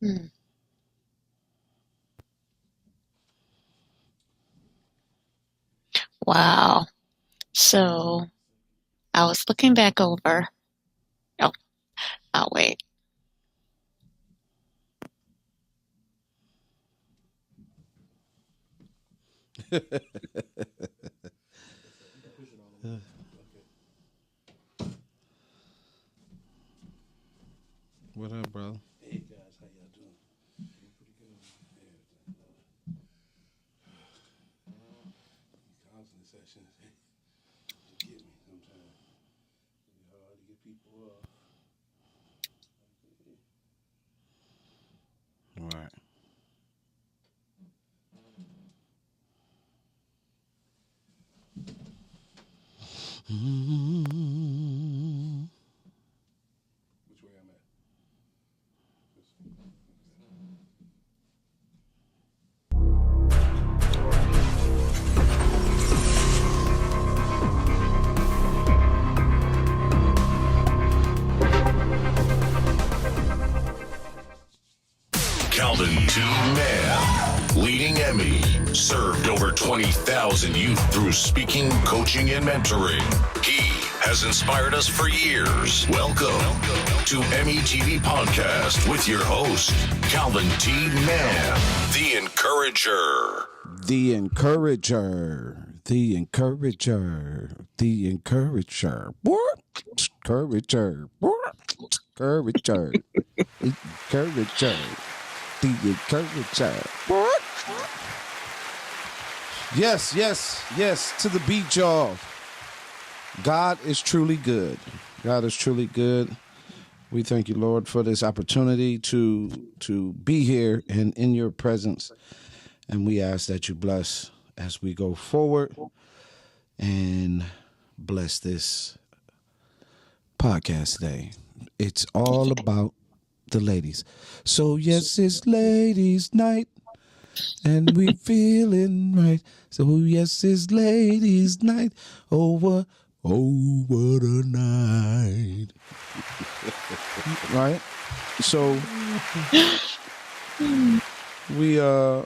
Hmm. Wow. So I was looking back over. Oh, I'll wait. What up, bro? Hey guys, how y'all doing? Doing pretty good. Counseling sessions to get me sometimes. It's hard to get people off. All right. Which way I'm at? Calvin T. Mann, leading Emmy, served over 20,000 youth through speaking, coaching, and mentoring. He has inspired us for years. Welcome to Emmy TV Podcast with your host, Calvin T. Mann, the Encourager. The Encourager. The Encourager. The Encourager. What? Encourager. What? Encourager. Encourager. The Encourager. What? Yes, yes, yes. To the beat, y'all. God is truly good. God is truly good. We thank you, Lord, for this opportunity to be here and in your presence. And we ask that you bless as we go forward and bless this podcast today. It's all about the ladies. So, yes, it's ladies' night and we feeling right. So, yes, it's ladies' night. Oh, what a night. Right? So, we're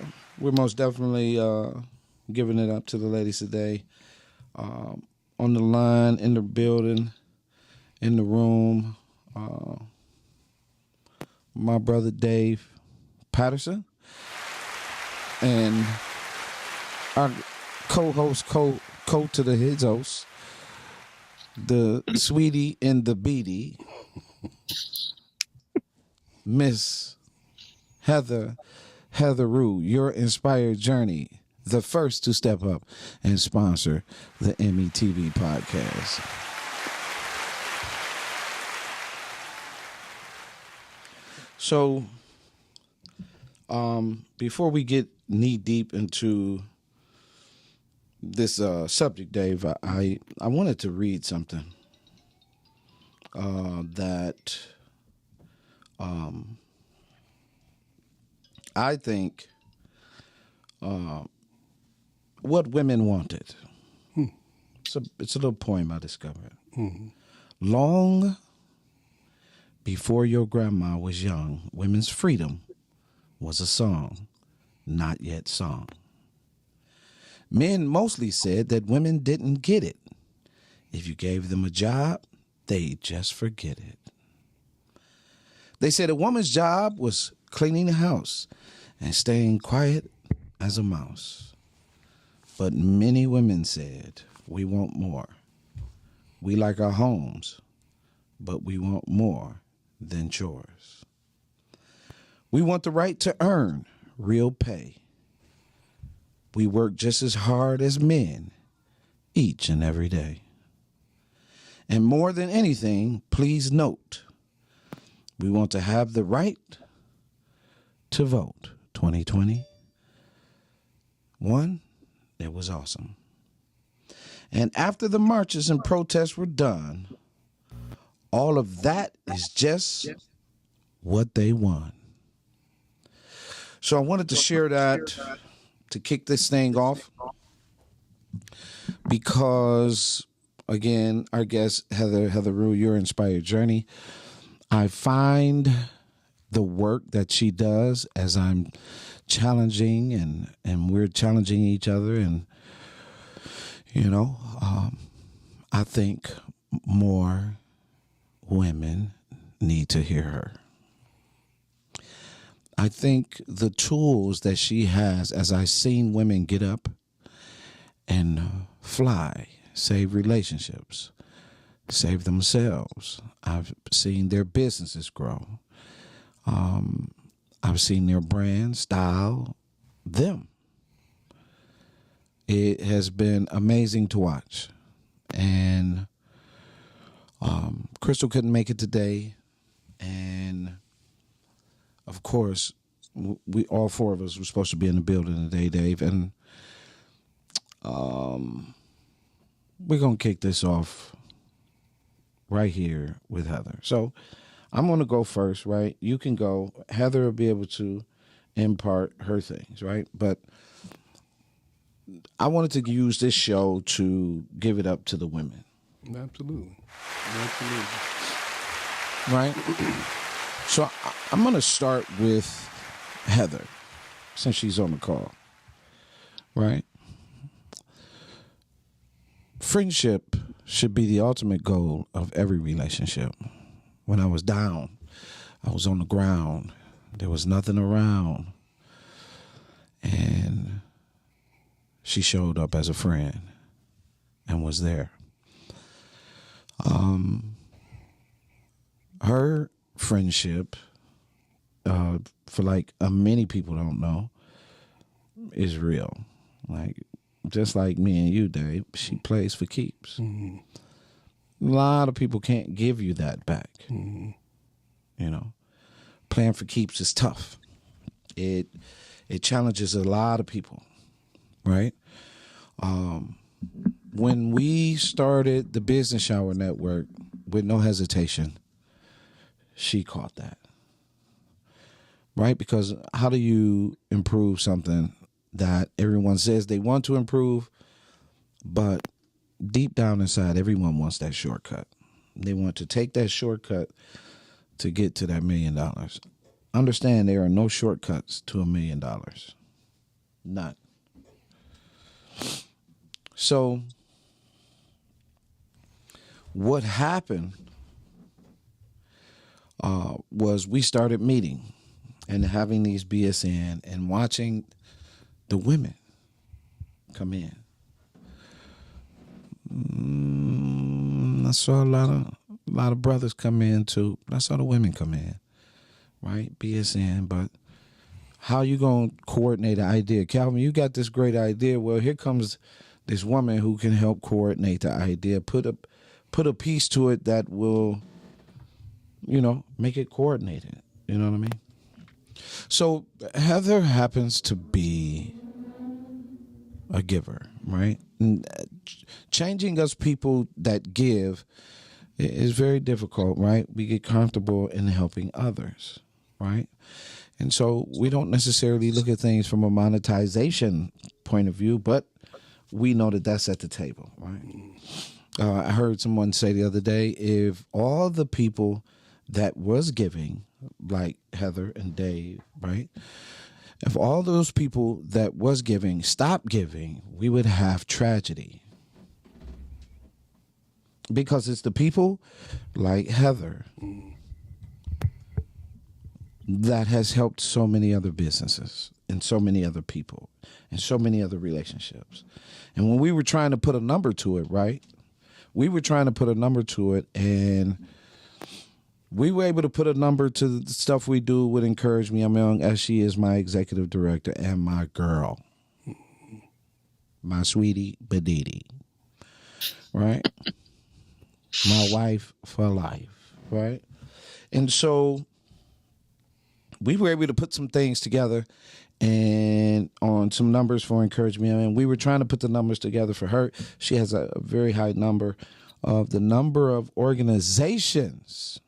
most definitely giving it up to the ladies today. On the line, in the building, in the room, my brother Dave Patterson, and our co-host, co to the his host, the sweetie and the beady, Miss Heather Rue, your inspired journey, the first to step up and sponsor the EMIY podcast. So, before we get knee deep into this subject, Dave, I wanted to read something that I think what women wanted. It's a little poem I discovered. Long before your grandma was young, women's freedom was a song, not yet sung. Men mostly said that women didn't get it. If you gave them a job, they'd just forget it. They said a woman's job was cleaning the house and staying quiet as a mouse. But many women said, we want more. We like our homes, but we want more than chores. We want the right to earn real pay. We work just as hard as men each and every day. And more than anything, please note, we want to have the right to vote. 2021, it was awesome. And after the marches and protests were done, all of that is just what they want. So I wanted to share that to kick this thing off because, again, our guest, Heather Rue, your inspired journey. I find the work that she does as I'm challenging and we're challenging each other. And, I think more women need to hear her. I think the tools that she has, as I've seen women get up and fly, save relationships, save themselves. I've seen their businesses grow. I've seen their brand, style, them. It has been amazing to watch. And Crystal couldn't make it today. And of course, we all four of us were supposed to be in the building today, Dave. And we're going to kick this off right here with Heather. So I'm going to go first, right? You can go. Heather will be able to impart her things, right? But I wanted to use this show to give it up to the women. Absolutely. Right? So I'm going to start with Heather, since she's on the call, right? Friendship should be the ultimate goal of every relationship. When I was down, I was on the ground. There was nothing around. And she showed up as a friend and was there. Her friendship, for like many people don't know, is real. Like, just like me and you, Dave, she plays for keeps. Mm-hmm. A lot of people can't give you that back. Mm-hmm. Playing for keeps is tough. It challenges a lot of people, right? When we started the Business Shower Network, with no hesitation, she caught that, right? Because how do you improve something that everyone says they want to improve, but deep down inside, everyone wants that shortcut. They want to take that shortcut to get to that $1 million. Understand there are no shortcuts to $1 million. None. So what happened was we started meeting and having these BSN and watching the women come in. I saw a lot of brothers come in too. I saw the women come in, right? BSN, but how you gonna coordinate an idea? Calvin, you got this great idea. Well, here comes this woman who can help coordinate the idea, put a piece to it that will, make it coordinated. You know what I mean? So Heather happens to be a giver, right? And changing us people that give is very difficult, right? We get comfortable in helping others, right? And so we don't necessarily look at things from a monetization point of view, but we know that that's at the table, right? I heard someone say the other day, if all the people that was giving, like Heather and Dave, right? If all those people that was giving stopped giving, we would have tragedy. Because it's the people like Heather that has helped so many other businesses and so many other people and so many other relationships. And when we were trying to put a number to it, right? We were trying to put a number to it, and we were able to put a number to the stuff we do with Encourage Me I'm Young, as she is my executive director and my girl, my sweetie Badidi, right? My wife for life, right? And so we were able to put some things together and on some numbers for Encourage Me. And we were trying to put the numbers together for her. She has a very high number of the number of organizations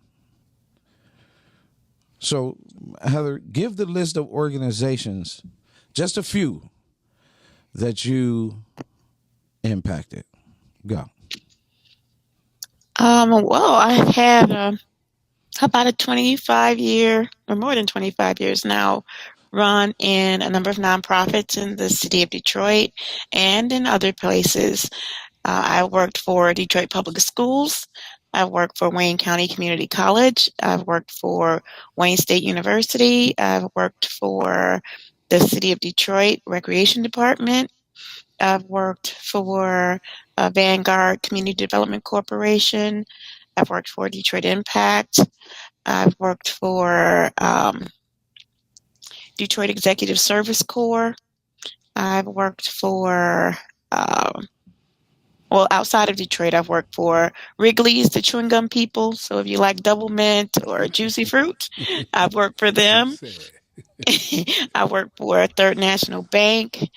So, Heather, give the list of organizations, just a few, that you impacted. Go. Well, I've had about a 25-year or more than 25 years now run in a number of nonprofits in the city of Detroit and in other places. I worked for Detroit Public Schools. I've worked for Wayne County Community College. I've worked for Wayne State University. I've worked for the City of Detroit Recreation Department. I've worked for Vanguard Community Development Corporation. I've worked for Detroit Impact. I've worked for Detroit Executive Service Corps. I've worked for um, well, outside of Detroit, I've worked for Wrigley's, the chewing gum people. So if you like double mint or juicy fruit, I've worked for them. I worked for Third National Bank.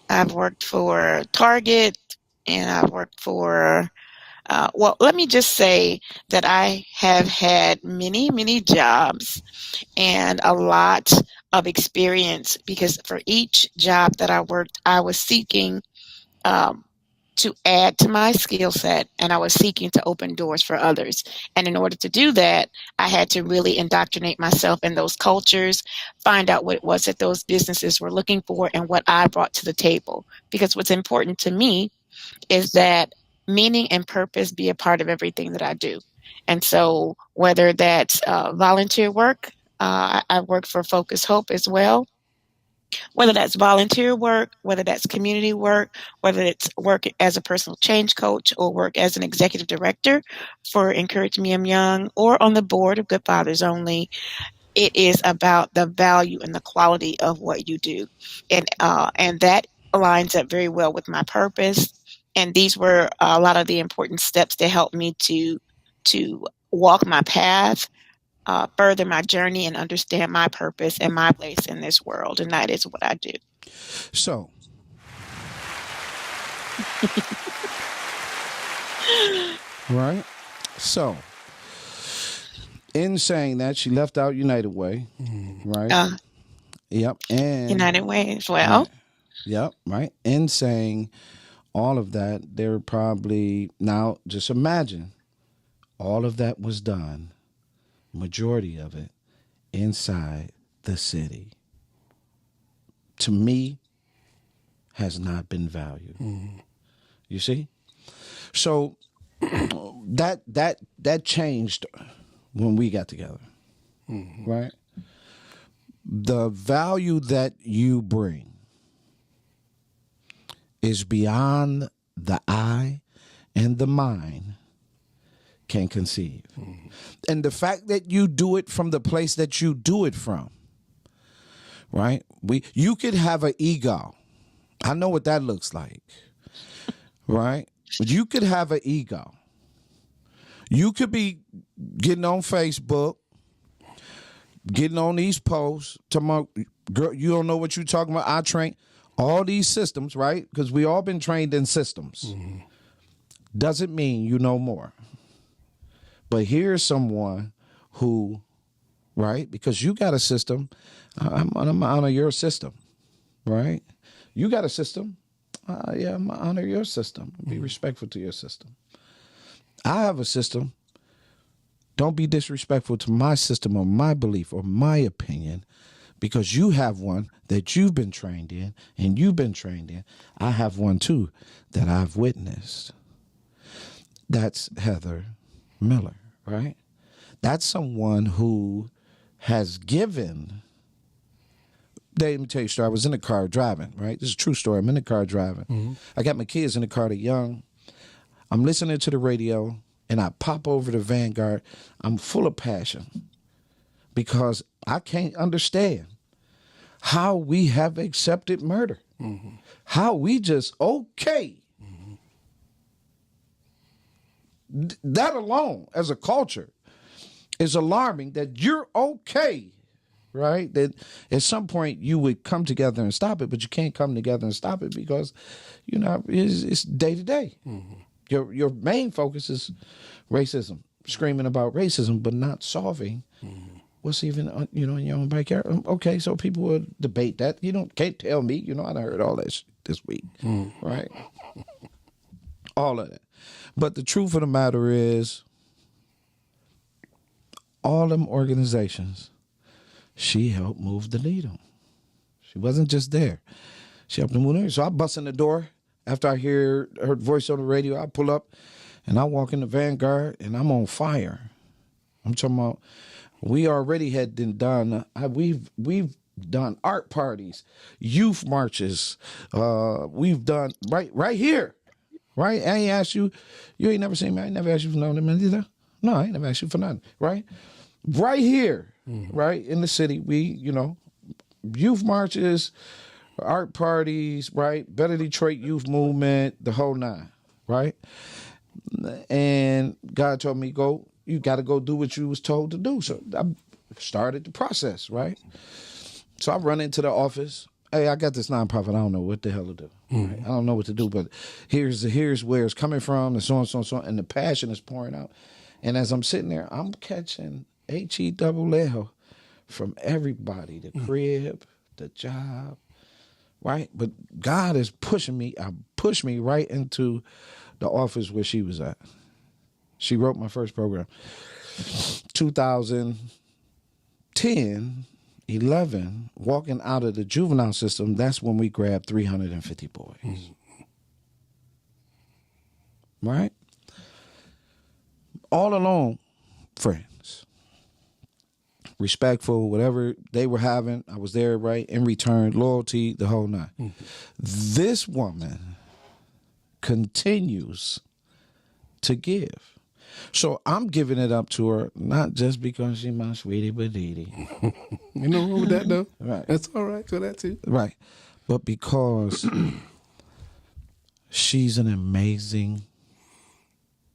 I've worked for Target, and I've worked for, well, let me just say that I have had many, many jobs and a lot of experience because for each job that I worked, I was seeking um, to add to my skill set and I was seeking to open doors for others. And in order to do that, I had to really indoctrinate myself in those cultures, find out what it was that those businesses were looking for and what I brought to the table. Because what's important to me is that meaning and purpose be a part of everything that I do. And so whether that's volunteer work, I work for Focus Hope as well, whether that's volunteer work, whether that's community work, whether it's work as a personal change coach or work as an executive director for Encourage Me I'm Young or on the board of Good Fathers Only, it is about the value and the quality of what you do. And that aligns up very well with my purpose. And these were a lot of the important steps that helped me to walk my path, further my journey and understand my purpose and my place in this world. And that is what I do. So, right? So, in saying that, she left out United Way, right? Yep. And United Way as well. Yep. Right. In saying all of that, there were probably, now just imagine all of that was done, majority of it, inside the city. To me, has not been valued. You see? So that changed when we got together. Right? The value that you bring is beyond the eye and the mind can conceive. And the fact that you do it from the place that you do it from, right? You could have an ego. I know what that looks like, right? You could have an ego. You could be getting on Facebook, getting on these posts, talking about, girl, you don't know what you're talking about. I train all these systems, right? Because we all been trained in systems. Doesn't mean you know more. But here's someone who, right? Because you got a system. I'm gonna honor your system, right? You got a system. Yeah, I'm gonna honor your system. Be respectful to your system. I have a system. Don't be disrespectful to my system or my belief or my opinion because you have one that you've been trained in and you've been trained in. I have one too that I've witnessed. That's Heather Miller, right? That's someone who has given. Let me tell you a story. I was in the car driving, right? This is a true story. I'm in the car driving. I got my kids in the car, they're young. I'm listening to the radio, and I pop over to Vanguard. I'm full of passion because I can't understand how we have accepted murder. How we just okay. That alone, as a culture, is alarming that you're okay, right? That at some point you would come together and stop it, but you can't come together and stop it because, you know, it's day to day. Your main focus is racism, screaming about racism, but not solving What's even, in your own backyard? Okay, so people will debate that. Can't tell me. I done heard all that this week, right? All of that. But the truth of the matter is, all them organizations, she helped move the needle. She wasn't just there. She helped to move the needle. So I bust in the door after I hear her voice on the radio. I pull up, and I walk in the Vanguard, and I'm on fire. I'm talking about, we already had done. We've done art parties, youth marches. We've done right here, right. I ain't asked you. You ain't never seen me. I ain't never asked you for nothing either. No, I ain't never asked you for nothing. Right here, right in the city. We, youth marches, art parties. Right, Better Detroit Youth Movement, the whole nine. Right, and God told me go. You got to go do what you was told to do. So I started the process, right? So I run into the office. Hey, I got this nonprofit. I don't know what the hell to do. Right? I don't know what to do, but here's where it's coming from, and so on, so on, so on. And the passion is pouring out. And as I'm sitting there, I'm catching HELL from everybody, the crib, the job, right? But God is pushing me. Pushed me right into the office where she was at. She wrote my first program. 2010, 11, walking out of the juvenile system, that's when we grabbed 350 boys. Right? All along, friends. Respectful, whatever they were having, I was there, right? In return, loyalty, the whole nine. This woman continues to give. So I'm giving it up to her, not just because she's my sweetie baditi. You know wrong with that, though? Right. That's all right for that, too. Right. But because she's an amazing,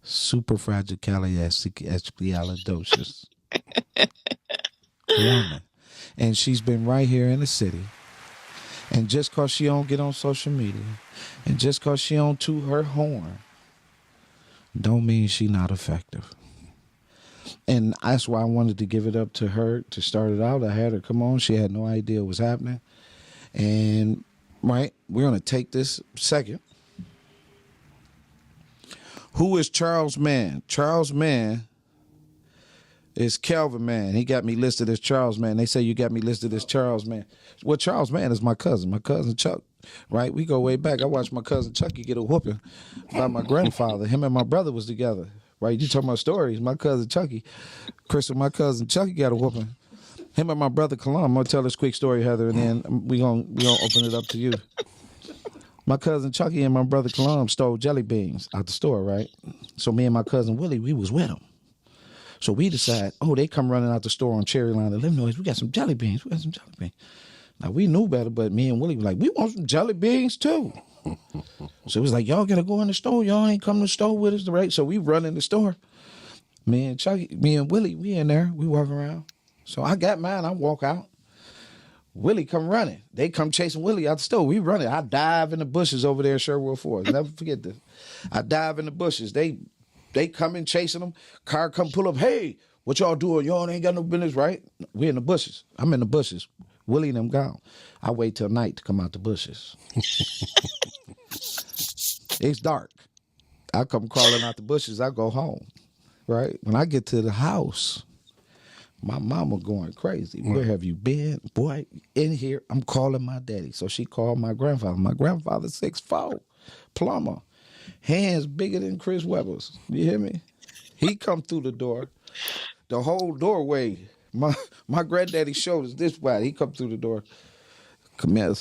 superfragilexpialidocious woman. And she's been right here in the city. And just because she don't get on social media, and just because she don't toot her horn, don't mean she not effective. And that's why I wanted to give it up to her to start it out. I had her come on. She had no idea what was happening. And, right, we're going to take this second. Who is Charles Mann? Charles Mann is Kelvin Mann. He got me listed as Charles Mann. They say you got me listed as Charles Mann. Well, Charles Mann is my cousin Chuck. Right, we go way back. I watched my cousin Chucky get a whooping by my grandfather. Him and my brother was together. Right, you talking about stories. My cousin Chucky, Chris and my cousin Chucky got a whooping. Him and my brother Kalam. I'm gonna tell this quick story, Heather, and then we gonna open it up to you. My cousin Chucky and my brother Kalam stole jelly beans out the store. Right, so me and my cousin Willie, we was with them. So we decide, they come running out the store on Cherry Line and Illinois. We got some jelly beans. Now, we knew better, but me and Willie were like, we want some jelly beans, too. So it was like, y'all got to go in the store. Y'all ain't come to the store with us, right? So we run in the store. Me and Willie, we in there. We walk around. So I got mine. I walk out. Willie come running. They come chasing Willie out the store. We running. I dive in the bushes over there in Sherwood Forest. Never forget this. I dive in the bushes. They come in chasing them. Car come pull up. Hey, what y'all doing? Y'all ain't got no business, right? We in the bushes. I'm in the bushes. Willie and them gone. I wait till night to come out the bushes. It's dark. I come crawling out the bushes. I go home. Right? When I get to the house, my mama going crazy. Where have you been? Boy, in here, I'm calling my daddy. So she called my grandfather. My grandfather 6'4", plumber. Hands bigger than Chris Webber's. You hear me? He come through the door. The whole doorway. My granddaddy's shoulders this wide. He come through the door. Come here,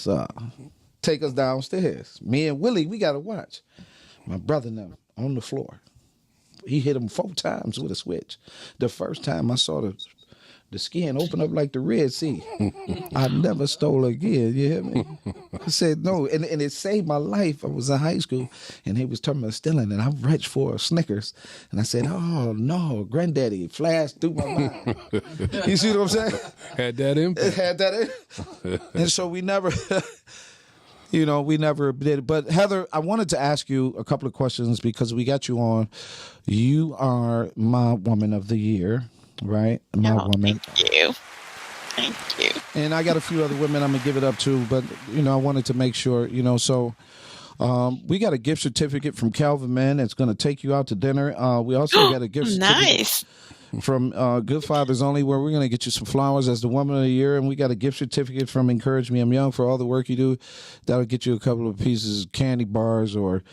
take us downstairs. Me and Willie, we got to watch. My brother now on the floor. He hit him 4 times with a switch. The first time I saw the skin open up like the Red Sea. I never stole again, you hear me? I said no, and it saved my life. I was in high school, and he was talking about stealing, and I reached for a Snickers, and I said, oh, no, granddaddy, flashed through my mind. You see what I'm saying? Had that impact. It had that impact. And so we never... we never did it. But Heather, I wanted to ask you a couple of questions because we got you on. You are my Woman of the Year. right? My Oh, thank woman. you. Thank you. And I got a few other women I'm going to give it up to, but, I wanted to make sure, so we got a gift certificate from Calvin Man that's going to take you out to dinner. We also got a gift certificate Nice. from Good Fathers Only, where we're going to get you some flowers as the Woman of the Year, and we got a gift certificate from Encourage Me I'm Young for all the work you do. That'll get you a couple of pieces of candy bars or,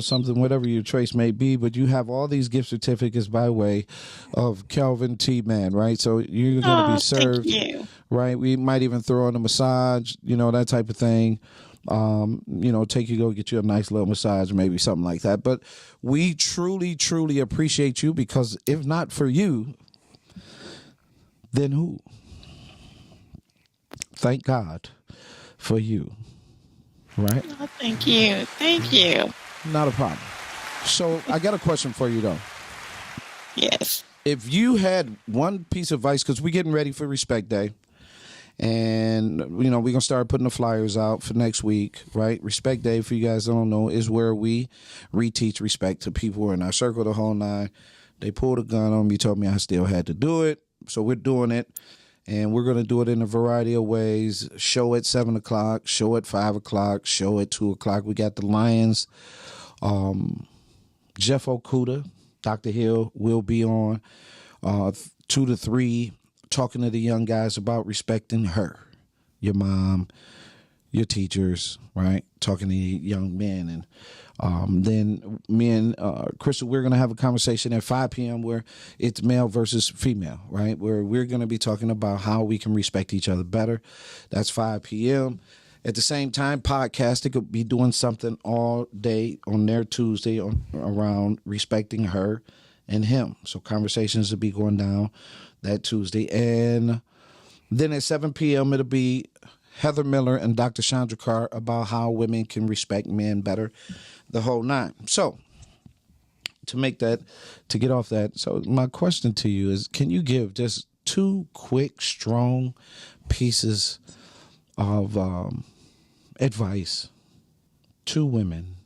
something, whatever your choice may be. But you have all these gift certificates by way of Calvin T. Man, right? So you're going to be Oh, thank served, you. right? We might even throw in a massage, that type of thing. Take you go get you a nice little massage, maybe something like that. But we truly, truly appreciate you, because if not for you, then who? Thank God for you, right? Oh, thank you. Thank you. Not a problem. So I got a question for you though. Yes. If you had one piece of advice, because we're getting ready for Respect Day, and we're gonna start putting the flyers out for next week, right? Respect Day, for you guys that don't know, is where we reteach respect to people who are in our circle, the whole nine. They pulled a gun on me, told me I still had to do it, so we're doing it, and we're gonna do it in a variety of ways. Show at 7 o'clock, show at 5 o'clock, show at 2 o'clock. We got the Lions. Jeff Okuda, Dr. Hill will be on 2 to 3, talking to the young guys about respecting her, your mom, your teachers, right? Talking to young men. And then me and Crystal, we're going to have a conversation at 5 p.m. where it's male versus female, right? Where we're going to be talking about how we can respect each other better. That's 5 p.m. At the same time, Podcasting could be doing something all day on their Tuesday around respecting her and him. So conversations will be going down that Tuesday. And then at 7 p.m., it'll be Heather Miller and Dr. Chandra Carr about how women can respect men better, the whole nine. So to get off that, so my question to you is, can you give just 2 quick, strong pieces of advice to women,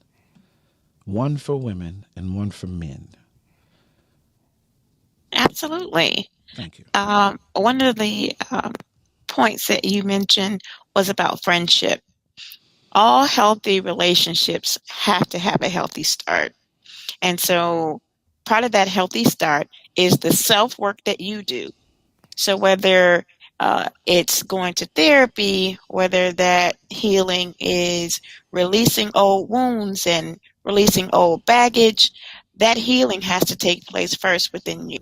one for women and one for men? Absolutely. Thank you. One of the points that you mentioned was about friendship. All healthy relationships have to have a healthy start. And so part of that healthy start is the self work that you do. So whether it's going to therapy, whether that healing is releasing old wounds and releasing old baggage, that healing has to take place first within you.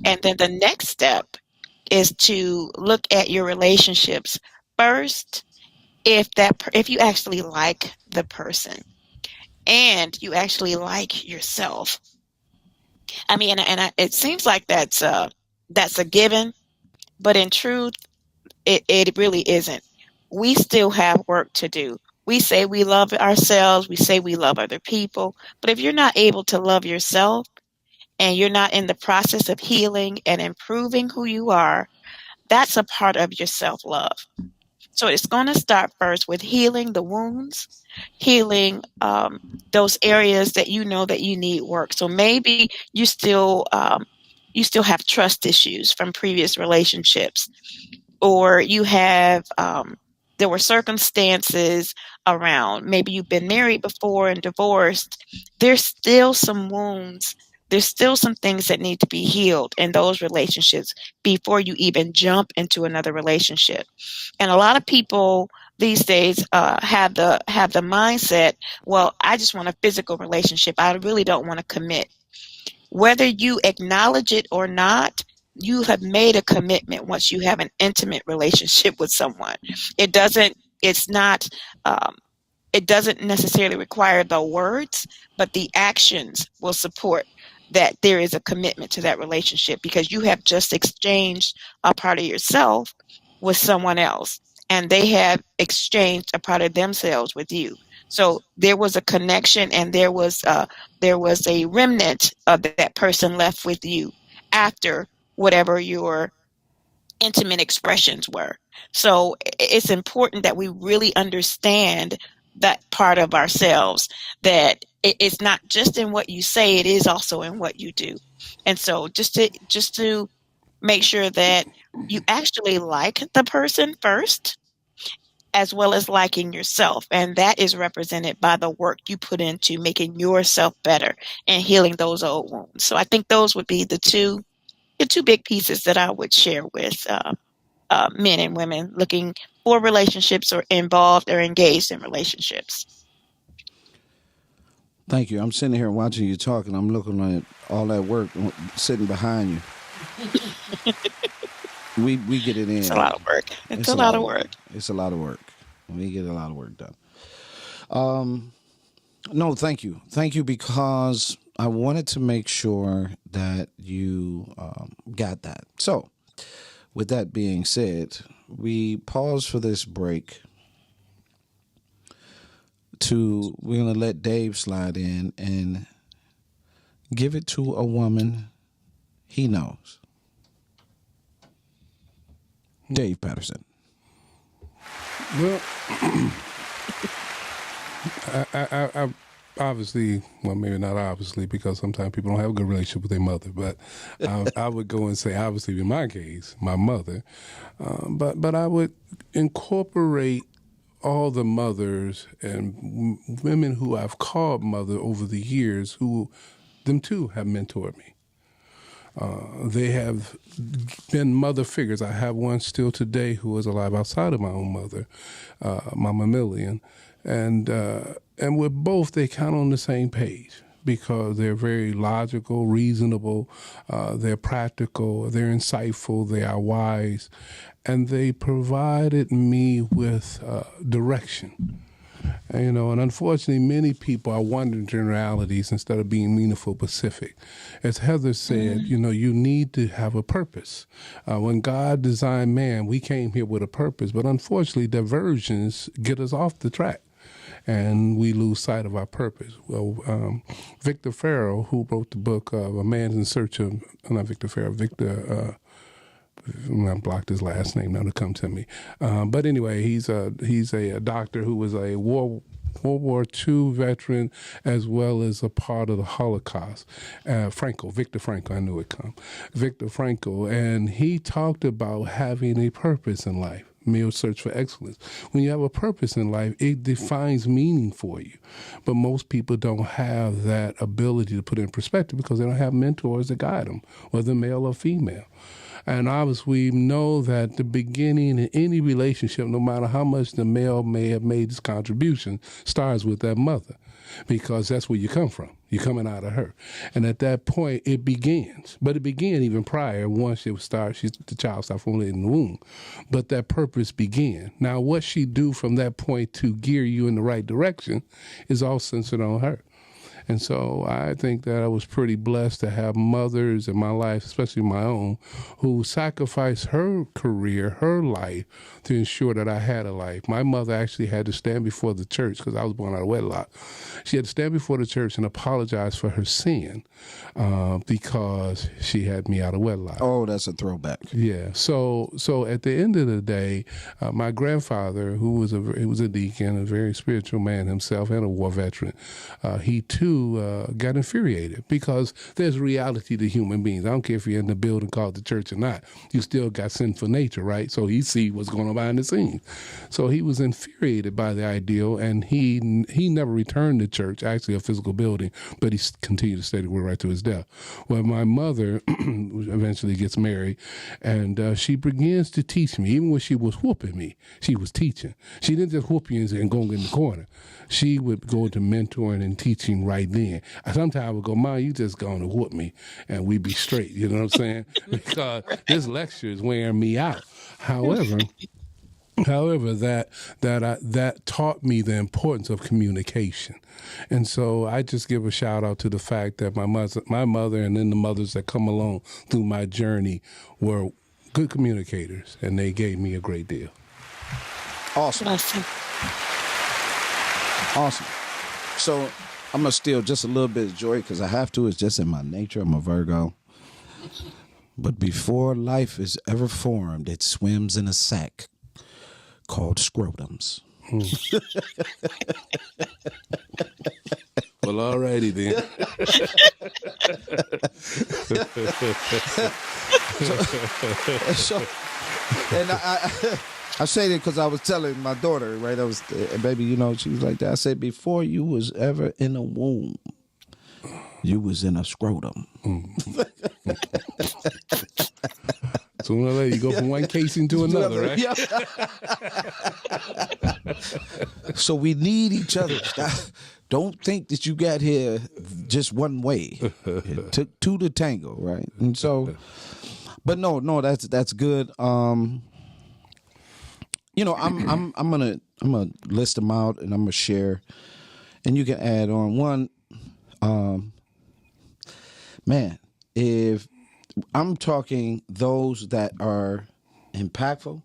And then the next step is to look at your relationships first, if you actually like the person and you actually like yourself. I mean, it seems like that's a given, but in truth, it really isn't. We still have work to do. We say we love ourselves, we say we love other people, but if you're not able to love yourself and you're not in the process of healing and improving who you are, that's a part of your self love. So it's going to start first with healing the wounds, healing those areas that you know that you need work. So maybe you still have trust issues from previous relationships, or you have there were circumstances around. Maybe you've been married before and divorced. There's still some wounds. There's still some things that need to be healed in those relationships before you even jump into another relationship. And a lot of people these days have the mindset, well, I just want a physical relationship. I really don't want to commit. Whether you acknowledge it or not, you have made a commitment once you have an intimate relationship with someone. It doesn't, it's not, um, it doesn't necessarily require the words, but the actions will support that there is a commitment to that relationship because you have just exchanged a part of yourself with someone else and they have exchanged a part of themselves with you. So there was a connection and there was a remnant of that person left with you after whatever your intimate expressions were. So it's important that we really understand that part of ourselves, that it's not just in what you say, it is also in what you do. And so just to make sure that you actually like the person first, as well as liking yourself. And that is represented by the work you put into making yourself better and healing those old wounds. So I think those would be the two big pieces that I would share with men and women looking for relationships or involved or engaged in relationships. Thank you. I'm sitting here watching you talk, and I'm looking at all that work sitting behind you. We get it in. It's a lot of work. It's a lot of work. It's a lot of work. We get a lot of work done. No, thank you. Thank you, because I wanted to make sure that you got that. So, with that being said, we pause for this break. We're going to let Dave slide in and give it to a woman he knows. Dave Patterson. Well, I obviously, well, maybe not obviously, because sometimes people don't have a good relationship with their mother, but I would go and say, obviously, in my case, my mother, but I would incorporate all the mothers and women who I've called mother over the years, who them too have mentored me. They have been mother figures. I have one still today who is alive outside of my own mother, Mama Millian, and with both they count on the same page because they're very logical, reasonable, they're practical, they're insightful, they are wise, and they provided me with direction. And unfortunately, many people are wondering generalities instead of being meaningful, specific. As Heather said, you need to have a purpose. When God designed man, we came here with a purpose, but unfortunately, diversions get us off the track, and we lose sight of our purpose. Well, Victor Farrell, who wrote the book of A Man's in Search of, not Victor Farrell, I blocked his last name now to come to me. But anyway, he's a doctor who was a World War II veteran as well as a part of the Holocaust. Victor Frankl, I knew it come. Victor Frankl, and he talked about having a purpose in life. Male search for excellence. When you have a purpose in life, it defines meaning for you. But most people don't have that ability to put it in perspective because they don't have mentors to guide them, whether male or female. And obviously, we know that the beginning in any relationship, no matter how much the male may have made his contribution, starts with that mother, because that's where you come from. You're coming out of her. And at that point, it begins. But it began even prior. Once it starts, the child starts formulating in the womb. But that purpose began. Now, what she do from that point to gear you in the right direction is all centered on her. And so I think that I was pretty blessed to have mothers in my life, especially my own, who sacrificed her career, her life, to ensure that I had a life. My mother actually had to stand before the church, because I was born out of wedlock. She had to stand before the church and apologize for her sin because she had me out of wedlock. Oh, that's a throwback. Yeah. So at the end of the day, my grandfather, who was a deacon, a very spiritual man himself, and a war veteran, he too got infuriated, because there's reality to human beings. I don't care if you're in the building called the church or not. You still got sinful nature, right? So he see what's going on behind the scenes. So he was infuriated by the ideal, and he never returned to church, actually a physical building, but he continued to stay there right to his death. Well, my mother eventually gets married, and she begins to teach me. Even when she was whooping me, she was teaching. She didn't just whoop you and go in the corner. She would go to mentoring and teaching right then. Sometimes I would go, "Mom, you just going to whoop me," and we'd be straight. You know what I'm saying? Because this lecture is wearing me out. However, that taught me the importance of communication. And so I just give a shout out to the fact that my mother and then the mothers that come along through my journey were good communicators, and they gave me a great deal. Awesome. So I'm going to steal just a little bit of joy, because I have to. It's just in my nature. I'm a Virgo. But before life is ever formed, it swims in a sack called scrotums. Well, all righty then. So, and I say that because I was telling my daughter, right? I was, baby, you know, she was like that. I said, before you was ever in a womb, you was in a scrotum. Sooner or later, you go from one casing to another, right? Yeah. So we need each other. Don't think that you got here just one way. It took two to tango, right? And so, but no, that's good. You know, I'm gonna list them out and I'm gonna share, and you can add on one. Man, if I'm talking those that are impactful,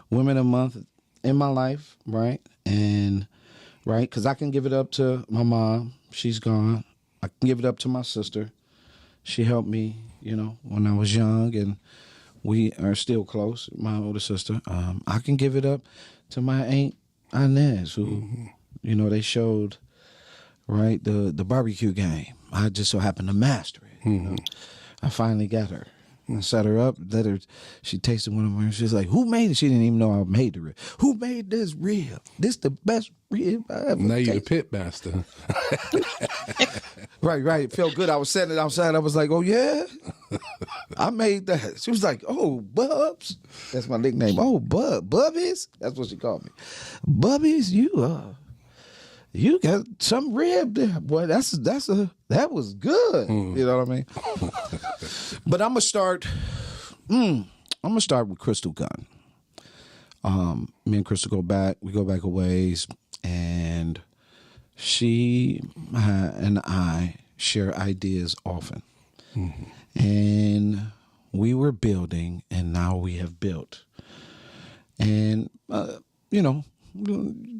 women a month in my life, right? And right, because I can give it up to my mom. She's gone. I can give it up to my sister. She helped me, you know, when I was young, and we are still close. My older sister. I can give it up to my aunt Inez, who, you know, they showed right the barbecue game. I just so happened to master it. You know? I finally got her. I set her up, let her, she tasted one of them, and she's like, who made it? She didn't even know I made the rib. Who made this rib? This the best rib I ever Now you're the tasted. pit master. Right. It felt good. I was setting it outside. I was like, oh, yeah? I made that. She was like, oh, Bubs. That's my nickname. Oh, Bubbies? That's what she called me. Bubbies, you got some rib there, boy. That was good. You know what I mean? But I'm gonna start. I'm gonna start with Crystal Gunn. Me and Crystal go back. We go back a ways, and she and I share ideas often. And we were building, and now we have built. And you know,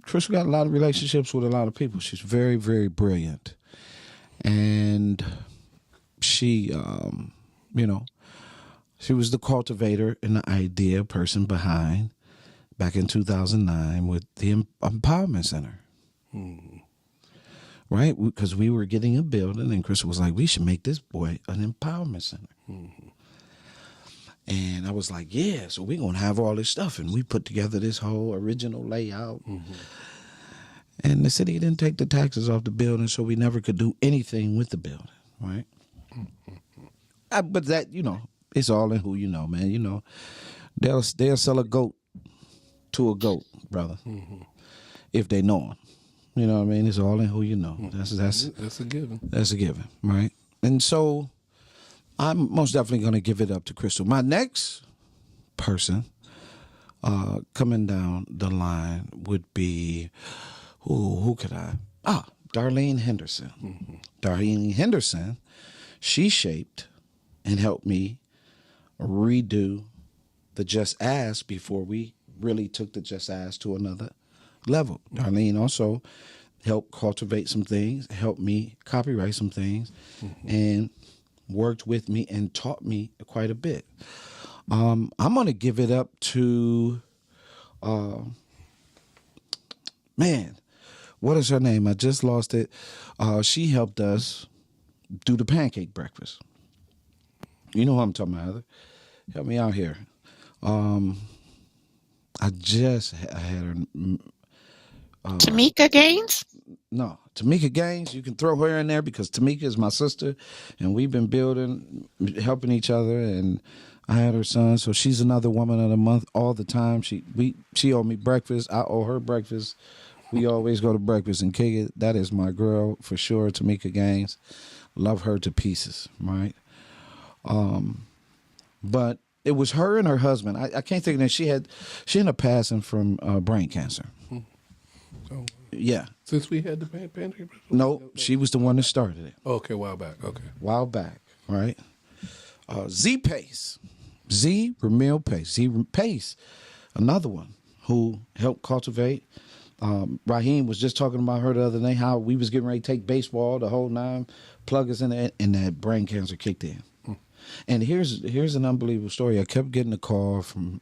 Crystal got a lot of relationships with a lot of people. She's very, very brilliant. And she, you know, she was the cultivator and the idea person behind, back in 2009, with the Empowerment Center. Right? Because we were getting a building, and Crystal was like, we should make this boy an empowerment center. And I was like, yeah, so we're going to have all this stuff. And we put together this whole original layout. And the city didn't take the taxes off the building, so we never could do anything with the building, right? But that, you know, it's all in who you know, man. You know, they'll sell a goat to a goat, brother, if they know him. You know what I mean? It's all in who you know. That's a given. That's a given, right? And so I'm most definitely going to give it up to Crystal. My next person coming down the line would be, who could I? Darlene Henderson. Darlene Henderson, she shaped and helped me redo the Just Ask before we really took the Just Ask to another level. Darlene also helped cultivate some things, helped me copyright some things, and worked with me and taught me quite a bit. I'm going to give it up to, man, what is her name? I just lost it. She helped us do the pancake breakfast. You know who I'm talking about, Heather. Help me out here. I had her. Tamika Gaines? No, Tamika Gaines, you can throw her in there because Tamika is my sister, and we've been building, helping each other, and I had her son, so she's another woman of the month all the time. She owed me breakfast. I owe her breakfast. We always go to breakfast and kick it. That is my girl for sure, Tamika Gaines. Love her to pieces, right? But it was her and her husband. I can't think of that. She ended up passing from brain cancer. Oh. Yeah. Since we had the pantry? No, she was the one that started it. Okay, a while back. Okay. While back, right? Z Pace. Z Ramil Pace. Z Pace, another one who helped cultivate. Raheem was just talking about her the other day, how we was getting ready to take baseball, the whole nine, plug us in there, and that brain cancer kicked in. And here's an unbelievable story. I kept getting a call from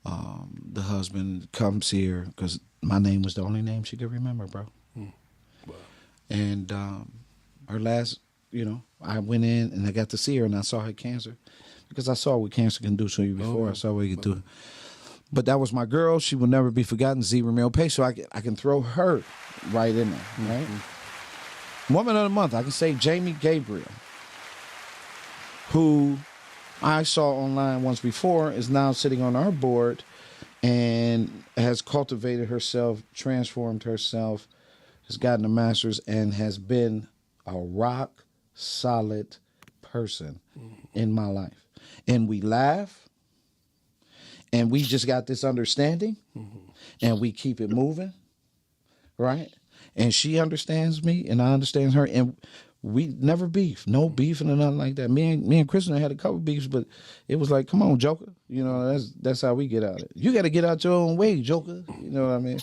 the husband, come see her, because my name was the only name she could remember, bro. Wow. And her last, I went in and I got to see her and I saw her cancer. because I saw what cancer can do to you before. Oh, I saw what it could do. But that was my girl. She will never be forgotten. Zebra Male Pay. So I can throw her right in there, right? Woman of the Month, I can say Jamie Gabriel, who I saw online once before, is now sitting on our board and has cultivated herself, transformed herself, has gotten a master's, and has been a rock solid person in my life. And we laugh, and we just got this understanding, and we keep it moving, right? And she understands me, and I understand her, and we never beef, no beefing or nothing like that. Me and Kristen had a couple beefs, but it was like, come on, Joker, you know, that's how we get out of it. You got to get out your own way, Joker. You know what I mean?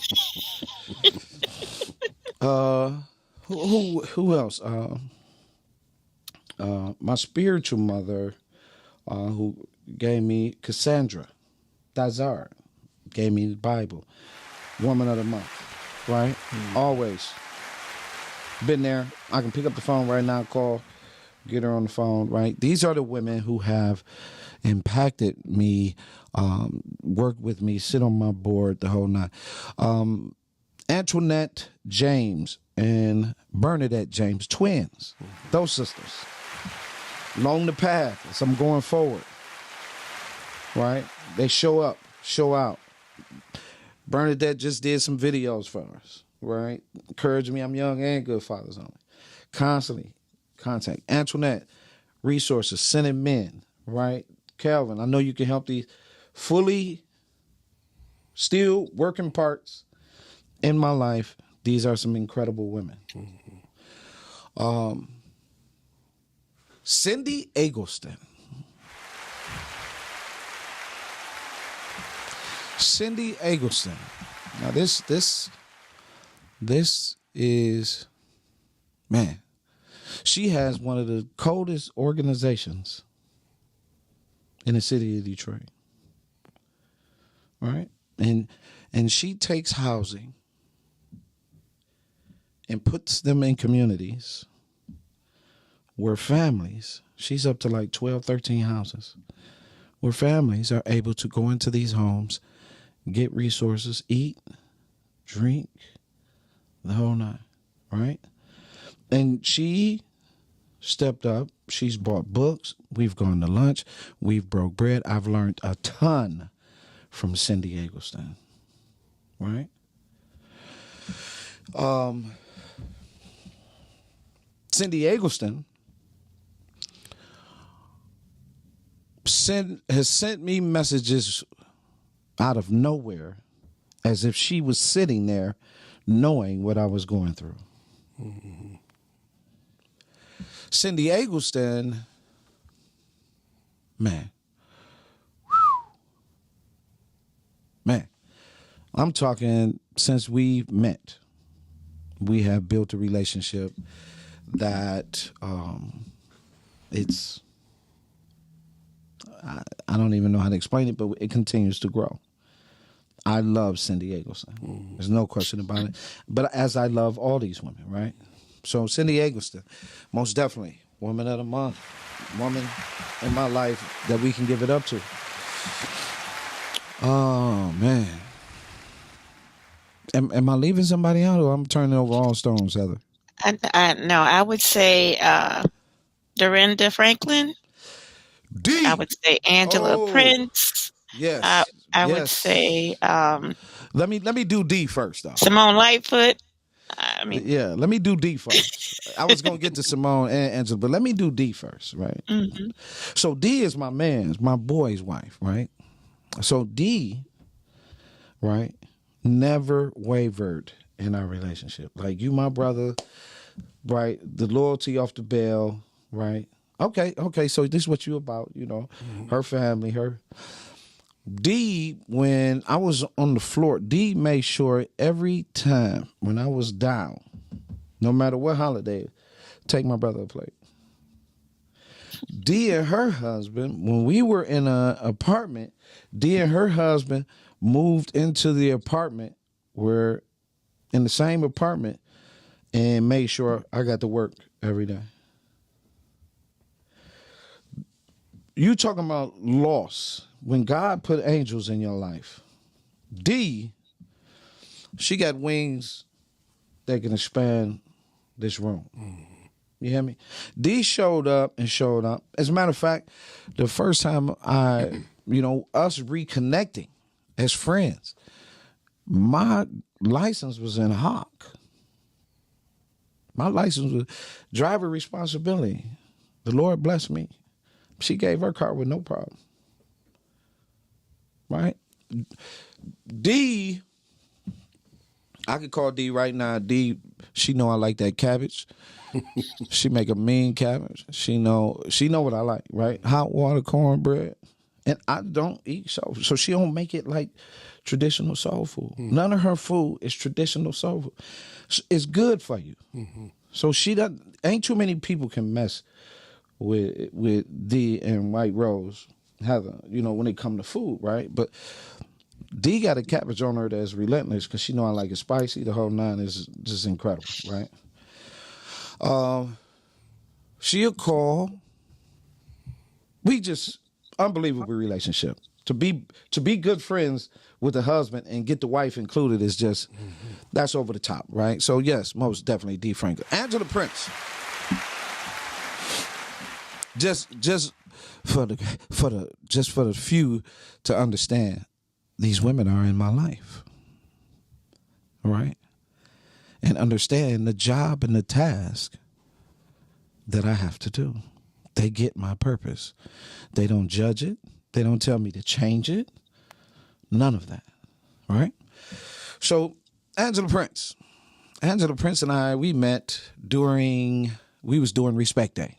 Who else? My spiritual mother, who gave me Cassandra Dazard, gave me the Bible, Woman of the Month, right? Always been there. I can pick up the phone right now, call, get her on the phone, right? These are the women who have impacted me, worked with me, sit on my board, the whole night. Antoinette James and Bernadette James, twins, those sisters. Along the path as I'm going forward, right? They show up, show out. Bernadette just did some videos for us, right? Encouraging me. I'm young and good fathers only. Constantly contact. Antoinette, resources, sending men, right? Calvin, I know you can help these fully still working parts in my life. These are some incredible women. Cindy Eggleston. Cindy Eggleston. Now this is, man, she has one of the coldest organizations in the city of Detroit. Right? And she takes housing and puts them in communities where families, she's up to like 12, 13 houses, where families are able to go into these homes, get resources, eat, drink, the whole night, right? And she stepped up. She's bought books. We've gone to lunch. We've broke bread. I've learned a ton from Cindy Eggleston, right? Cindy Eggleston has sent me messages out of nowhere as if she was sitting there knowing what I was going through. Mm-hmm. Cindy Eggleston, man, I'm talking since we met, we have built a relationship that it's, I don't even know how to explain it, but it continues to grow. I love Cindy Eggleston. There's no question about it. But as I love all these women, right? So Cindy Eggleston, most definitely, Woman of the Month, woman in my life that we can give it up to. Oh, man. Am I leaving somebody out, or I'm turning over all stones, Heather? No, I would say Dorinda Franklin. D. I would say Angela Prince. Yes. I would say let me do D first, though. Simone Lightfoot. Yeah, let me do D first. I was gonna get to Simone and Angela, but let me do D first, right? Mm-hmm. So D is my boy's wife, right? So D, right, never wavered in our relationship. Like, you my brother, right? The loyalty off the bail, right? Okay. So this is what you about, you know, her family, her. D, when I was on the floor, D made sure every time when I was down, no matter what holiday, take my brother a plate. D and her husband, when we were in an apartment, D and her husband moved into the apartment, where in the same apartment, and made sure I got to work every day. you talking about loss. When God put angels in your life, D, she got wings that can expand this room. You hear me? D showed up and showed up. As a matter of fact, the first time us reconnecting as friends, my license was in Hawk. My license was driver responsibility. The Lord blessed me. She gave her car with no problem. Right? D, I could call D right now. D, she know I like that cabbage. She make a mean cabbage. She know what I like, right? Hot water, cornbread. And I don't eat soul food. So she don't make it like traditional soul food. None of her food is traditional soul food. It's good for you. So she doesn't, ain't too many people can mess with D and White Rose, Heather, when it come to food, right? But D got a cabbage on her that's relentless because she know I like it spicy. The whole nine is just incredible, right? She'll call. We just unbelievable relationship. To be good friends with the husband and get the wife included is just that's over the top, right? So yes, most definitely D. Franklin. Angela Prince. Just for the few to understand, these women are in my life, right? And understand the job and the task that I have to do. They get my purpose. They don't judge it. They don't tell me to change it. None of that, right? So Angela Prince and I, we met we was doing Respect Day.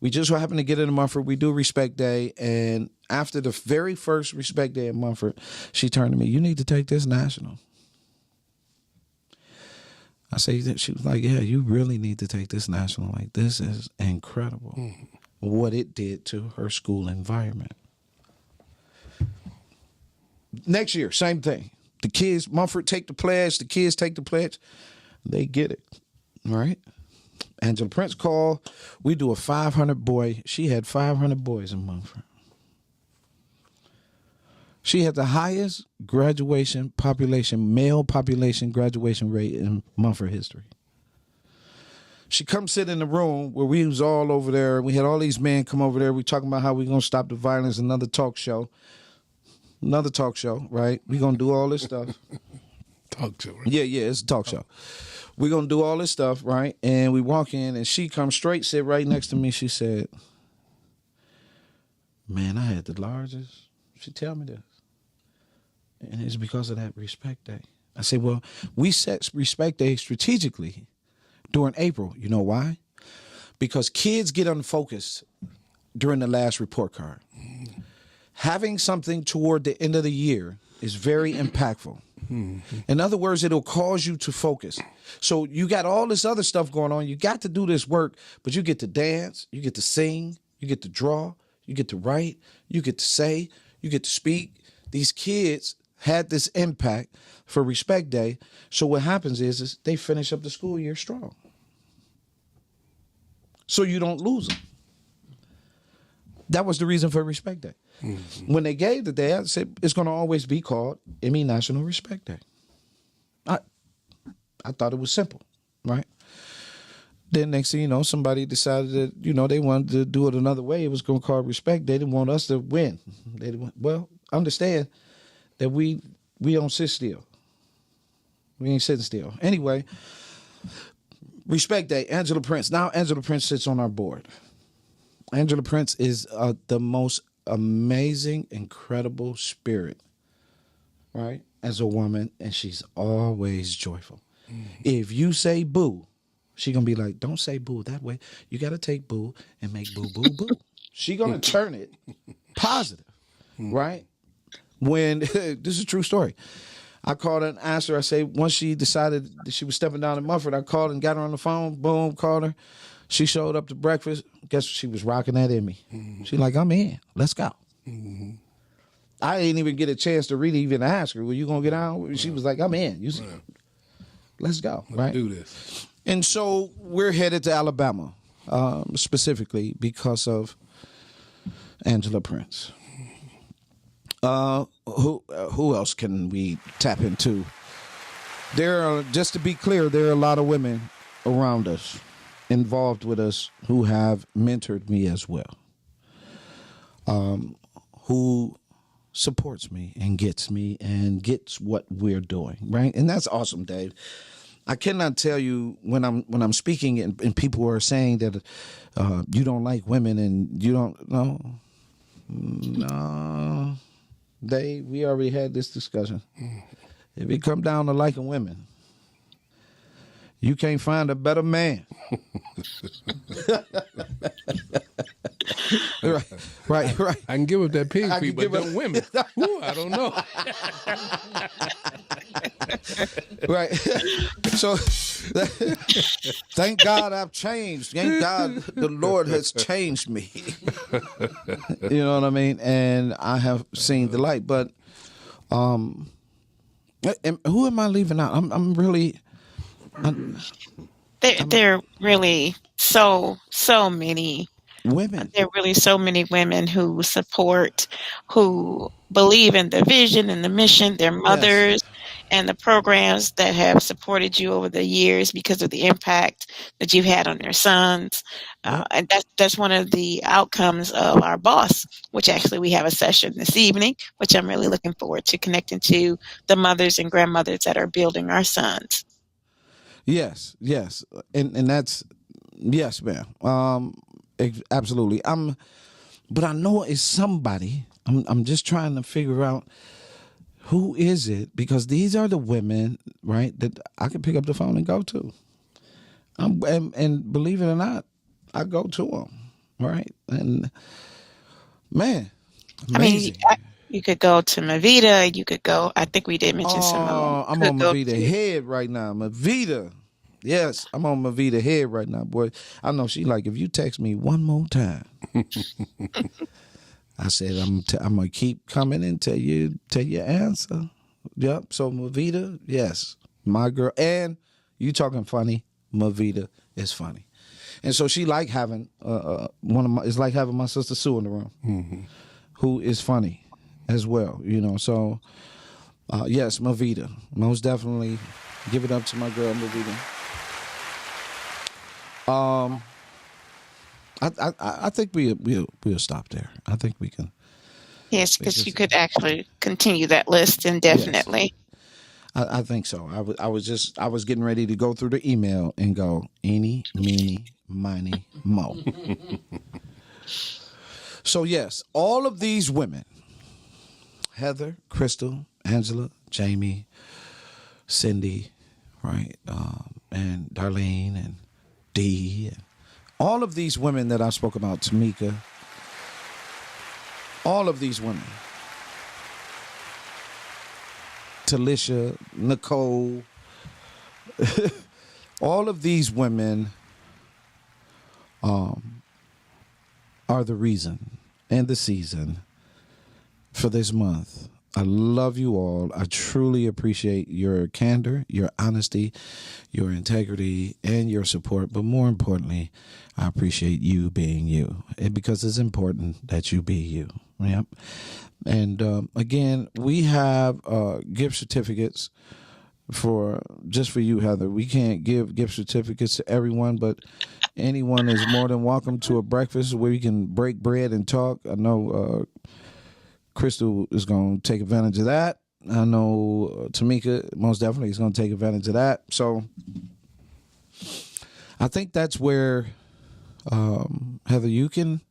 We just happened to get in Mumford. We do Respect Day. And after the very first Respect Day in Mumford, she turned to me, you need to take this national. I say that. She was like, yeah, you really need to take this national. Like, this is incredible. What it did to her school environment. Next year, same thing. The kids, Mumford take the pledge. The kids take the pledge. They get it, right? Angela Prince called. We do a 500 boy. She had 500 boys in Mumford. She had the highest male population graduation rate in Mumford history. She come sit in the room where we was all over there. We had all these men come over there. We talking about how we going to stop the violence. Another talk show, right? We going to do all this stuff. Talk show, right? Yeah, it's a talk show. We're going to do all this stuff, right? And we walk in, and she comes straight, sit right next to me. She said, man, I had the largest. She tell me this. And it's because of that Respect Day. I said, well, we set Respect Day strategically during April. You know why? Because kids get unfocused during the last report card. Having something toward the end of the year is very impactful. In other words, it'll cause you to focus. So you got all this other stuff going on. You got to do this work, but you get to dance, you get to sing, you get to draw, you get to write, you get to say, you get to speak. These kids had this impact for Respect Day. So what happens is they finish up the school year strong. So you don't lose them. That was the reason for Respect Day. When they gave the day, I said it's going to always be called EMIY National Respect Day. I thought it was simple, right? Then next thing you know, somebody decided that, they wanted to do it another way. It was going to call Respect Day. They didn't want us to win. Well, understand that we don't sit still. We ain't sitting still. Anyway, Respect Day, Angela Prince. Now Angela Prince sits on our board. Angela Prince is the most amazing, incredible spirit, right? As a woman, and she's always joyful. If you say boo, she gonna be like, don't say boo that way. You gotta take boo and make boo, boo, boo. She gonna turn it positive, right? When, this is a true story. I called her and asked her, I say, once she decided that she was stepping down in Mumford, I called and got her on the phone, boom, called her. She showed up to breakfast. Guess what? She was rocking that EMIY. She like, I'm in. Let's go. I didn't even get a chance to really even ask her, were you going to get out? She was like, I'm in. You see, let's go. Let's do this. And so we're headed to Alabama, specifically because of Angela Prince. Who else can we tap into? There are, just to be clear, there are a lot of women around us, involved with us, who have mentored me as well, who supports me and gets what we're doing, right? And that's awesome, Dave. I cannot tell you when I'm speaking and people are saying that you don't like women and you don't no, Dave. We already had this discussion. If it come down to liking women, you can't find a better man. Right. I can give up that pig feet, but them women, ooh, I don't know. Right. So, thank God I've changed. Thank God the Lord has changed me. You know what I mean? And I have seen the light. But, and who am I leaving out? I'm really. There are really so many Women. There are really so many women who support, who believe in the vision and the mission, their mothers, and the programs that have supported you over the years because of the impact that you've had on their sons. And that's one of the outcomes of our boss, which actually we have a session this evening, which I'm really looking forward to connecting to the mothers and grandmothers that are building our sons. Yes, and that's yes, ma'am. Absolutely. But I know it's somebody. I'm just trying to figure out who is it, because these are the women, right, that I can pick up the phone and go to. And believe it or not, I go to them, right? And man, amazing. I mean, you could go to Mavita. You could go. I think we did mention some of them. I'm on Mavita Head right now. Mavita. Yes, I'm on Mavita Head right now, boy. I know she like, if you text me one more time. I said, I'm going to keep coming and tell you answer. Yep, so Mavita, yes, my girl. And you talking funny, Mavita is funny. And so she like having it's like having my sister Sue in the room, who is funny as well, you know. So, yes, Mavita. Most definitely give it up to my girl, Mavita. I think we'll stop there. I think we can. Yes, because you could actually continue that list indefinitely. Yes. I think so. I was getting ready to go through the email and go eeny, meeny, miny, mo. So yes, all of these women, Heather, Crystal, Angela, Jamie, Cindy, right, and Darlene and Dee, and all of these women that I spoke about, Tamika, all of these women, Talisha, Nicole, all of these women are the reason and the season for this month. I love you all. I truly appreciate your candor, your honesty, your integrity, and your support. But more importantly, I appreciate you being you. And because it's important that you be you. Yep. And again, we have gift certificates for you, Heather. We can't give gift certificates to everyone, but anyone is more than welcome to a breakfast where you can break bread and talk. I know Crystal is going to take advantage of that. I know Tamika most definitely is going to take advantage of that. So I think that's where, Heather, you can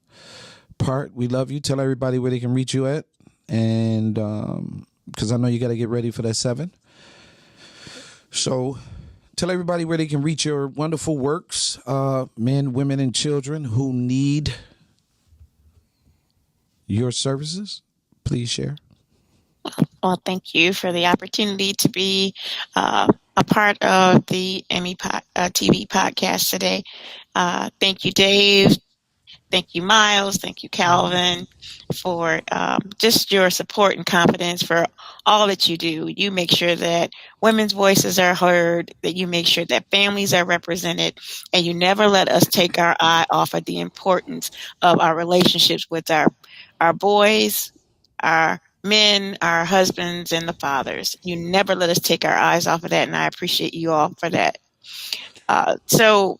part. We love you. Tell everybody where they can reach you at. And because I know you got to get ready for that 7. So tell everybody where they can reach your wonderful works, men, women, and children who need your services. Please share. Well, thank you for the opportunity to be a part of the TV podcast today. Thank you, Dave. Thank you, Miles. Thank you, Calvin, for just your support and confidence for all that you do. You make sure that women's voices are heard, that you make sure that families are represented, and you never let us take our eye off of the importance of our relationships with our our boys, our men, our husbands, and the fathers. You never let us take our eyes off of that, and I appreciate you all for that. So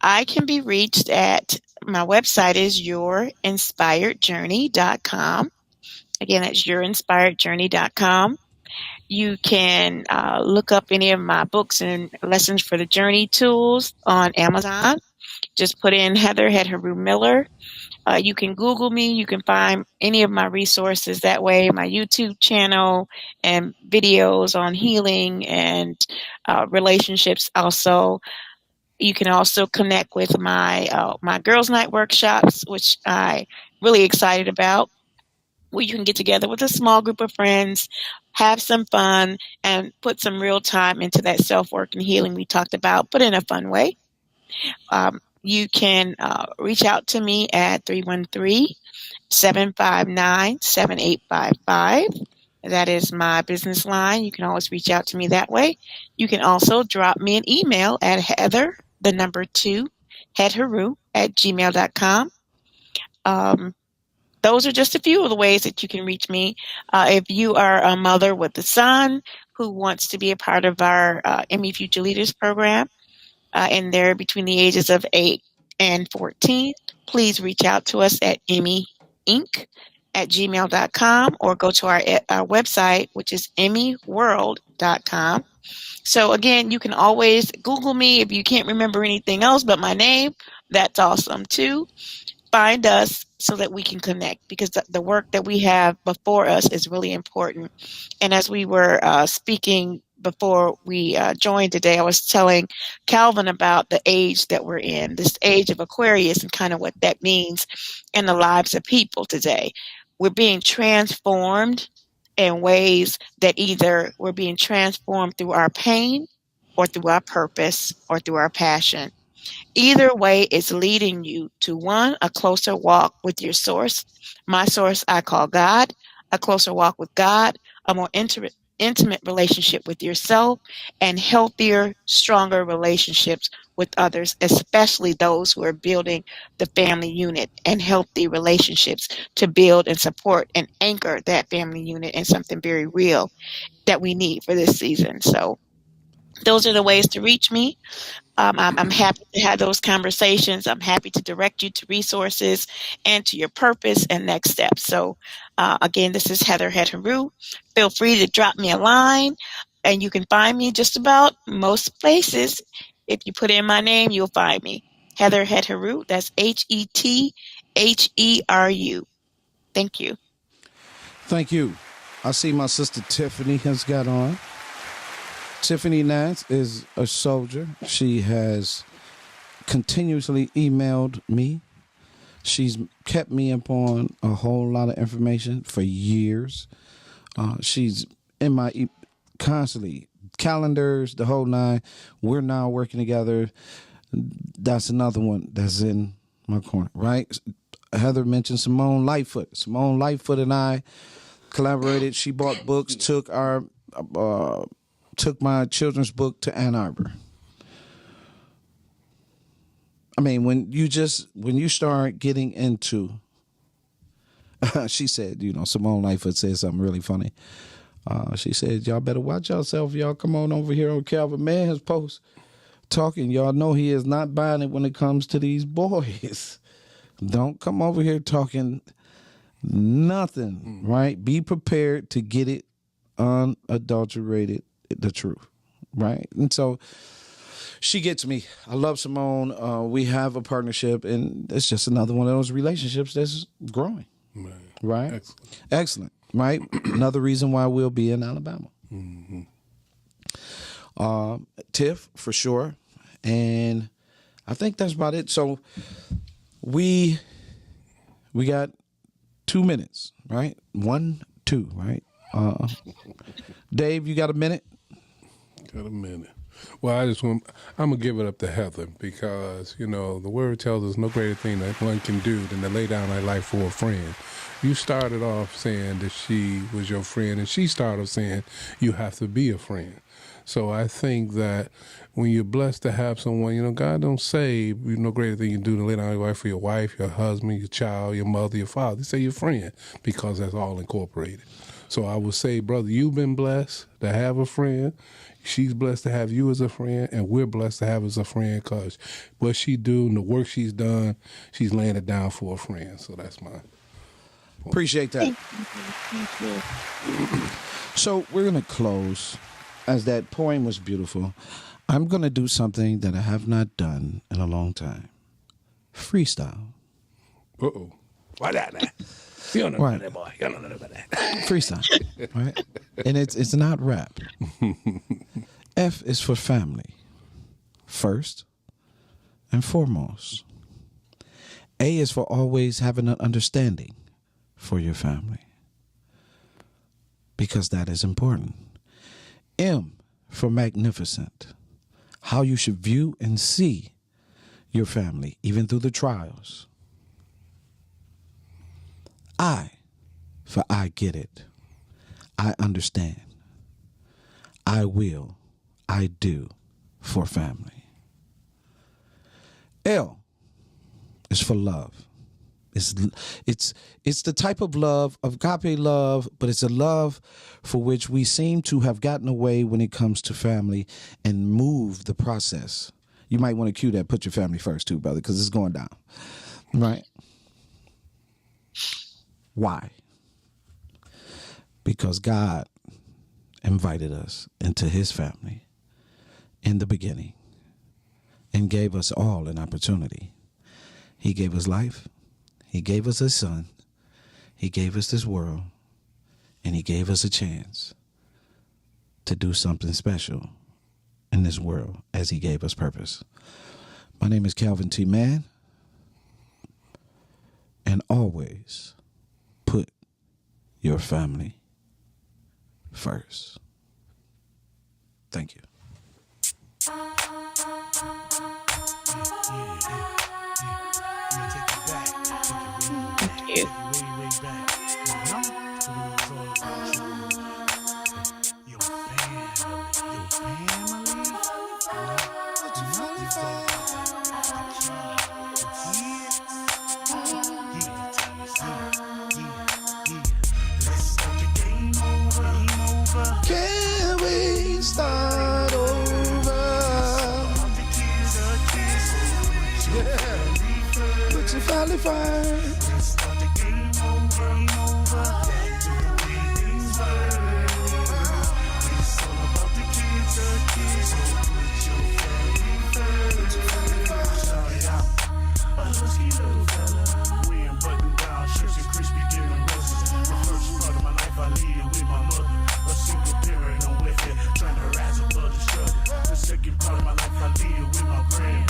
I can be reached at my website is yourinspiredjourney.com. Again, that's yourinspiredjourney.com. You can look up any of my books and lessons for the journey tools on Amazon. Just put in Heather Headharu Miller. You can Google me. You can find any of my resources that way, my YouTube channel and videos on healing and relationships. Also, you can also connect with my Girls Night workshops, which I really excited about, where you can get together with a small group of friends, have some fun, and put some real time into that self-work and healing we talked about, but in a fun way. You can reach out to me at 313-759-7855. That is my business line. You can always reach out to me that way. You can also drop me an email at heather2headharu@gmail.com. Those are just a few of the ways that you can reach me. If you are a mother with a son who wants to be a part of our Emmy Future Leaders program, and they're between the ages of 8 and 14, please reach out to us at emmyinc@gmail.com or go to our website, which is emmyworld.com. So again, you can always Google me if you can't remember anything else but my name. That's awesome too. Find us so that we can connect, because the work that we have before us is really important. And as we were speaking before we joined today, I was telling Calvin about the age that we're in, this age of Aquarius, and kind of what that means in the lives of people today. We're being transformed in ways that either we're being transformed through our pain or through our purpose or through our passion. Either way, it's leading you to one, a closer walk with your source. My source I call God, a closer walk with God, a more intimate relationship with yourself, and healthier, stronger relationships with others, especially those who are building the family unit, and healthy relationships to build and support and anchor that family unit in something very real that we need for this season. So those are the ways to reach me. I'm happy to have those conversations. I'm happy to direct you to resources and to your purpose and next steps. So, again, this is Heather Headharu. Feel free to drop me a line, and you can find me just about most places. If you put in my name, you'll find me. Heather Headharu. That's HETHERU. Thank you. Thank you. I see my sister Tiffany has got on. Tiffany Nance is a soldier. She has continuously emailed me. She's kept me up on a whole lot of information for years. She's in my constantly calendars, the whole nine. We're now working together. That's another one that's in my corner, right? Heather mentioned Simone Lightfoot. Simone Lightfoot and I collaborated. She bought books, took my children's book to Ann Arbor. I mean, when you start getting into, she said, Simone Lightfoot said something really funny. She said, y'all better watch yourself. Y'all come on over here on Calvin Man's post talking. Y'all know he is not buying it when it comes to these boys. Don't come over here talking nothing, right? Be prepared to get it unadulterated, the truth, right? And so she gets me. I love Simone. We have a partnership, and it's just another one of those relationships that's growing, right? Excellent, right? Another reason why we'll be in Alabama. Tiff, for sure. And I think that's about it. So we got 2 minutes, right? 1, 2, right? Dave, you got a minute? Got a minute. Well, I'm going to give it up to Heather, because, the word tells us no greater thing that one can do than to lay down their life for a friend. You started off saying that she was your friend, and she started off saying you have to be a friend. So I think that when you're blessed to have someone, God don't say, no greater thing you do than lay down your life for your wife, your husband, your child, your mother, your father. He say your friend, because that's all incorporated. So I would say, brother, you've been blessed to have a friend. She's blessed to have you as a friend, and we're blessed to have as a friend, because what she do and the work she's done, she's laying it down for a friend. So that's mine. Appreciate that. So we're going to close. As that poem was beautiful, I'm going to do something that I have not done in a long time. Freestyle. Uh-oh. Why that? You don't know about that, boy. You don't know about that. Freestyle. Right? And it's not rap. F is for family. First and foremost. A is for always having an understanding for your family, because that is important. M for magnificent. How you should view and see your family, even through the trials. I for I get it. I understand. I will. I do for family. L is for love. It's the type of love, of agape love, but it's a love for which we seem to have gotten away when it comes to family and move the process. You might want to cue that. Put your family first too, brother, because it's going down. Right? Why? Because God invited us into his family in the beginning and gave us all an opportunity. He gave us life. He gave us his son. He gave us this world. And he gave us a chance to do something special in this world as he gave us purpose. My name is Calvin T. Mann. And always put your family first. Thank you. Can we start over? Yeah. Put your family first. Second part of my life, I live with my grandma.